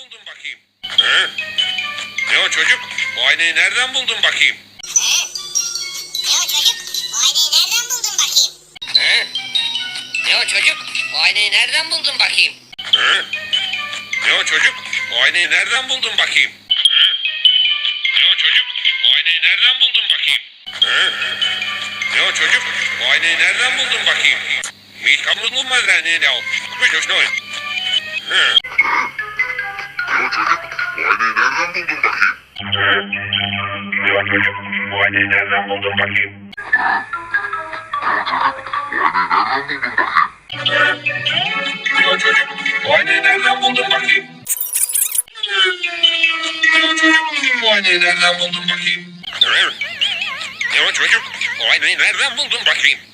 buldun bakayım? He? Ne o çocuk? Bu aynayı nereden buldun bakayım? He? Ne o çocuk? Bu aynayı nereden buldun bakayım? He? Ne o çocuk? Bu aynayı nereden buldun bakayım? He? Ne o çocuk? Bu aynayı nereden buldun bakayım? He? Ne o çocuk? Bu aynayı nereden buldun bakayım? He? Ne o çocuk? Bu aynayı nereden buldun bakayım? Mich kann man mal rein, ne o? Kuş ne o? He? Ya çocuk, bu aynayı nereden buldun bakayım? Ya çocuk, bu aynayı nereden buldun bakayım? Ya çocuk, bu aynayı nereden buldun bakayım? Ya çocuk, bu aynayı nereden buldun bakayım? Ya çocuk, bu aynayı nereden buldun bakayım?